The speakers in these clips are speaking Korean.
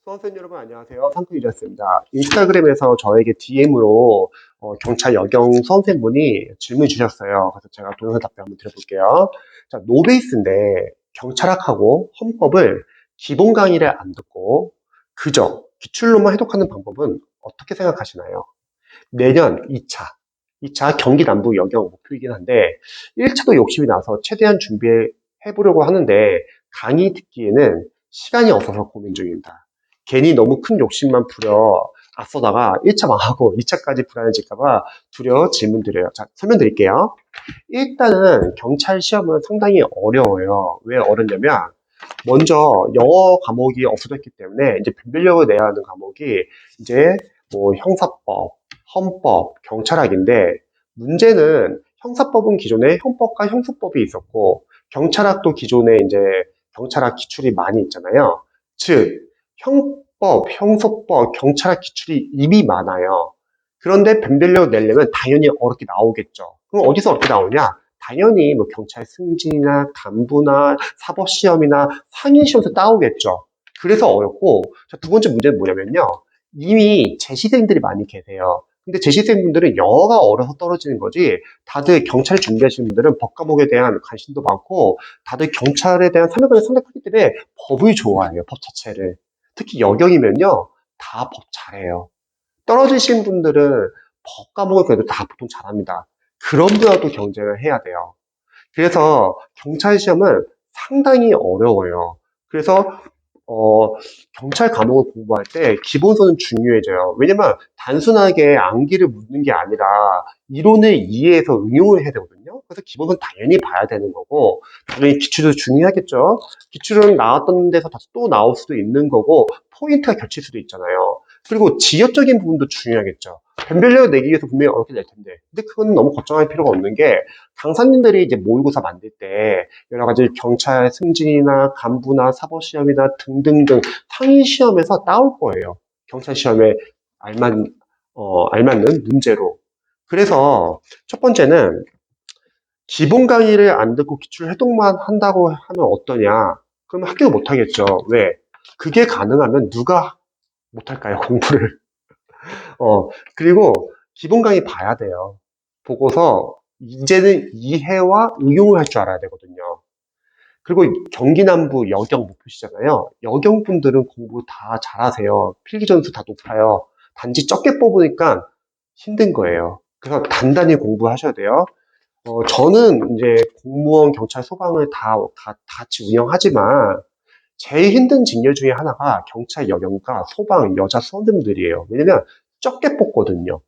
수험생 여러분 안녕하세요. 상크유리였습니다. 인스타그램에서 저에게 DM으로 경찰 여경 수험생분이 질문 주셨어요. 그래서 제가 동영상 답변 한번 드려볼게요. 자, 노베이스인데 경찰학하고 헌법을 기본 강의를 안 듣고 그저 기출로만 해독하는 방법은 어떻게 생각하시나요? 내년 2차 경기 남부 여경 목표이긴 한데 1차도 욕심이 나서 최대한 준비해 보려고 하는데 강의 듣기에는 시간이 없어서 고민 중입니다. 괜히 너무 큰 욕심만 부려 앞서다가 1차 망하고 2차까지 불안해질까봐 두려워 질문 드려요. 자, 설명드릴게요. 일단은 경찰 시험은 상당히 어려워요. 왜 어렵냐면 먼저 영어 과목이 없어졌기 때문에 이제 변별력을 내야 하는 과목이 이제 뭐 형사법, 헌법, 경찰학인데 문제는 형사법은 기존에 형법과 형사법이 있었고 경찰학도 기존에 이제 경찰학 기출이 많이 있잖아요. 즉 형법, 형사법, 경찰학 기출이 이미 많아요. 그런데 변별력을 내려면 당연히 어렵게 나오겠죠. 그럼 어디서 어렵게 나오냐? 당연히 뭐 경찰 승진이나 간부나 사법시험이나 상임시험에서 나오겠죠. 그래서 어렵고, 자, 두 번째 문제는 뭐냐면요. 이미 재시생들이 많이 계세요. 근데 재시생분들은 영어가 어려서 떨어지는 거지, 다들 경찰 준비하시는 분들은 법 과목에 대한 관심도 많고, 다들 경찰에 대한参与감이 상당히 크기 때문에 법을 좋아해요, 법 자체를. 특히 여경이면요, 다 법 잘해요. 떨어지신 분들은 법 과목을 그래도 다 보통 잘합니다. 그런 분하고 경쟁을 해야 돼요. 그래서 경찰 시험은 상당히 어려워요. 그래서 경찰 과목을 공부할 때 기본서는 중요해져요. 왜냐면 단순하게 암기를 묻는 게 아니라 이론을 이해해서 응용을 해야 되거든요. 그래서 기본서는 당연히 봐야 되는 거고 당연히 기출도 중요하겠죠. 기출은 나왔던 데서 다시 또 나올 수도 있는 거고 포인트가 겹칠 수도 있잖아요. 그리고 지역적인 부분도 중요하겠죠. 변별력을 내기 위해서 분명히 어렵게 될 텐데 근데 그건 너무 걱정할 필요가 없는 게 강사님들이 이제 모의고사 만들 때 여러 가지 경찰 승진이나 간부나 사법시험이나 등등등 상위 시험에서 나올 거예요. 경찰 시험에 알맞는 문제로. 그래서 첫 번째는 기본 강의를 안 듣고 기출 해독만 한다고 하면 어떠냐? 그러면 학교 못 하겠죠. 왜? 그게 가능하면 누가 못할까요? 공부를. 그리고 기본 강의 봐야 돼요. 보고서 이제는 이해와 응용을 할 줄 알아야 되거든요. 그리고 경기 남부 여경 목표시잖아요. 여경 분들은 공부 다 잘하세요. 필기 점수 다 높아요. 단지 적게 뽑으니까 힘든 거예요. 그래서 단단히 공부하셔야 돼요. 저는 이제 공무원, 경찰, 소방을 다 같이 운영하지만 제일 힘든 직렬 중에 하나가 경찰, 여경과 소방, 여자 수험생들이에요. 왜냐면 적게 뽑거든요.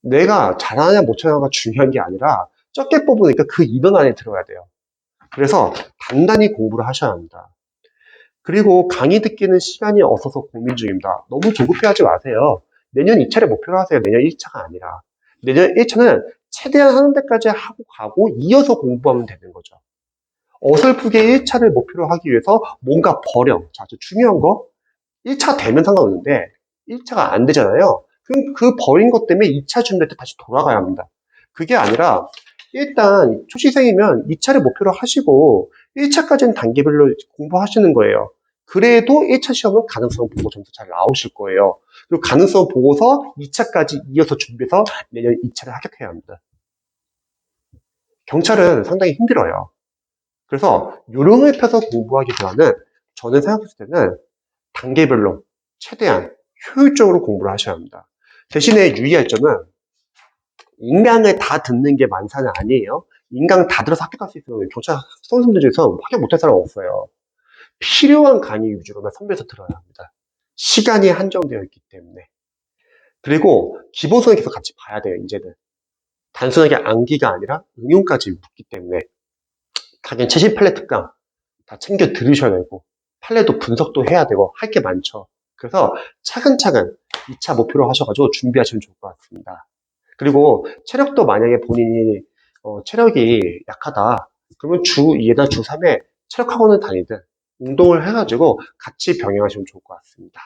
내가 잘하냐 못하냐가 중요한 게 아니라 적게 뽑으니까 그 인원 안에 들어야 돼요. 그래서 단단히 공부를 하셔야 합니다. 그리고 강의 듣기는 시간이 없어서 고민 중입니다. 너무 조급해하지 마세요. 내년 2차를 목표로 하세요. 내년 1차가 아니라. 내년 1차는 최대한 하는 데까지 하고 가고 이어서 공부하면 되는 거죠. 어설프게 1차를 목표로 하기 위해서 뭔가 버려. 자, 아주 중요한 거. 1차 되면 상관없는데 1차가 안 되잖아요. 그럼 그 버린 것 때문에 2차 준비할 때 다시 돌아가야 합니다. 그게 아니라 일단 초시생이면 2차를 목표로 하시고 1차까지는 단계별로 공부하시는 거예요. 그래도 1차 시험은 가능성 보고 점수 잘 나오실 거예요. 그리고 가능성 보고서 2차까지 이어서 준비해서 내년 2차를 합격해야 합니다. 경찰은 상당히 힘들어요. 그래서 요령을 펴서 공부하기보다는 저는 생각했을 때는 단계별로 최대한 효율적으로 공부를 하셔야 합니다. 대신에 유의할 점은 인강을 다 듣는 게 만사는 아니에요. 인강 다 들어서 합격할 수 있으면 경찰 수험생들 중에서 합격 못할 사람 없어요. 필요한 강의 위주로만 선별해서 들어야 합니다. 시간이 한정되어 있기 때문에. 그리고 기본서는 계속 같이 봐야 돼요, 이제는. 단순하게 암기가 아니라 응용까지 묻기 때문에. 당연히 최신 판례 특강 다 챙겨 들으셔야 되고, 판례도 분석도 해야 되고, 할 게 많죠. 그래서 차근차근 2차 목표로 하셔가지고 준비하시면 좋을 것 같습니다. 그리고 체력도 만약에 본인이 체력이 약하다. 그러면 주 2에다 주 3에 체력학원을 다니든 운동을 해가지고 같이 병행하시면 좋을 것 같습니다.